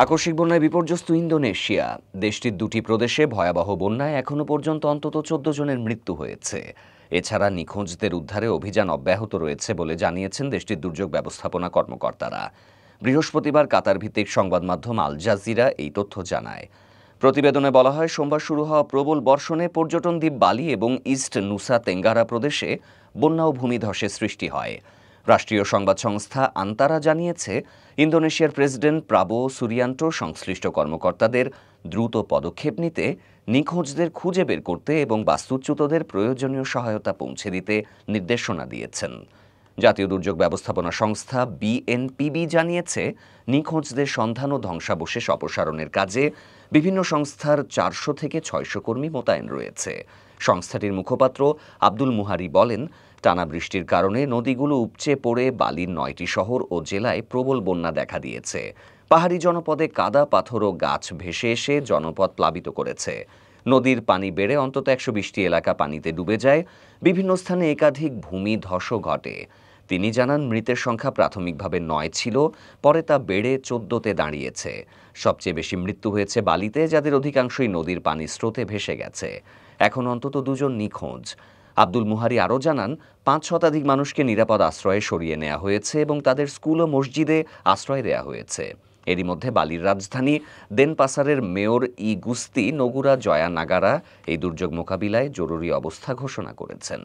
আকস্মিক বন্যায় বিপর্যস্ত ইন্দোনেশিয়া। দেশটির দুটি প্রদেশে ভয়াবহ বন্যায় এখনো পর্যন্ত অন্তত ১৪ জনের মৃত্যু হয়েছে। এছাড়া নিখোঁজদের উদ্ধারে অভিযান অব্যাহত রয়েছে বলে জানিয়েছেন দেশটির দুর্যোগ ব্যবস্থাপনা কর্মকর্তারা। বৃহস্পতিবার কাতার ভিত্তিক সংবাদ মাধ্যম আল জাজিরা এই তথ্য জানায়। প্রতিবেদনে বলা হয়, সোমবার শুরু হওয়া প্রবল বর্ষণে পর্যটন দ্বীপ বালি এবং ইস্ট নুসা তেঙ্গারা প্রদেশে বন্যা ও ভূমিধসের সৃষ্টি হয়। রাষ্ট্রীয় সংবাদ সংস্থা আন্তারা জানিয়েছে, ইন্দোনেশিয়ার প্রেসিডেন্ট প্রাবো সুরিয়ান্টো সংশ্লিষ্ট কর্মকর্তাদের দ্রুত পদক্ষেপ নিতে, নিখোঁজদের খুঁজে বের করতে এবং বাস্তুচ্যুতদের প্রয়োজনীয় সহায়তা পৌঁছে দিতে নির্দেশনা দিয়েছেন। জাতীয় দুর্যোগ ব্যবস্থাপনা সংস্থা বিএনপিবি জানিয়েছে, নিখোঁজদের সন্ধান ও ধ্বংসাবশেষ অপসারণের কাজে বিভিন্ন সংস্থার ৪০০ থেকে ৬০০ কর্মী মোতায়েন রয়েছে। সংস্থাটির মুখপাত্র আব্দুল মুহারি বলেন, টানা বৃষ্টির কারণে নদীগুলো উপচে পড়ে বালির ৯টি শহর ও জেলায় প্রবল বন্যা দেখা দিয়েছে। পাহাড়ি জনপদে কাদা, পাথর ও গাছ ভেসে এসে জনপদ প্লাবিত করেছে। নদীর পানি বেড়ে অন্তত ১২০টি এলাকা পানিতে ডুবে যায়। বিভিন্ন স্থানে একাধিক ভূমিধসও ঘটে। তিনি জানান, মৃতের সংখ্যা প্রাথমিকভাবে ৯ ছিল, পরে তা বেড়ে ১৪তে দাঁড়িয়েছে। সবচেয়ে বেশি মৃত্যু হয়েছে বালিতে, যাদের অধিকাংশই নদীর পানির স্রোতে ভেসে গেছে। এখন অন্তত ২ জন নিখোঁজ। আব্দুল মুহারি আরও জানান, ৫ শতাধিক মানুষকে নিরাপদ আশ্রয়ে সরিয়ে নেওয়া হয়েছে এবং তাদের স্কুল ও মসজিদে আশ্রয় দেওয়া হয়েছে। এরই মধ্যে বালির রাজধানী দেনপাসারের মেয়র ই গুস্তি নগুরা জয়া নাগারা এই দুর্যোগ মোকাবিলায় জরুরি অবস্থা ঘোষণা করেছেন।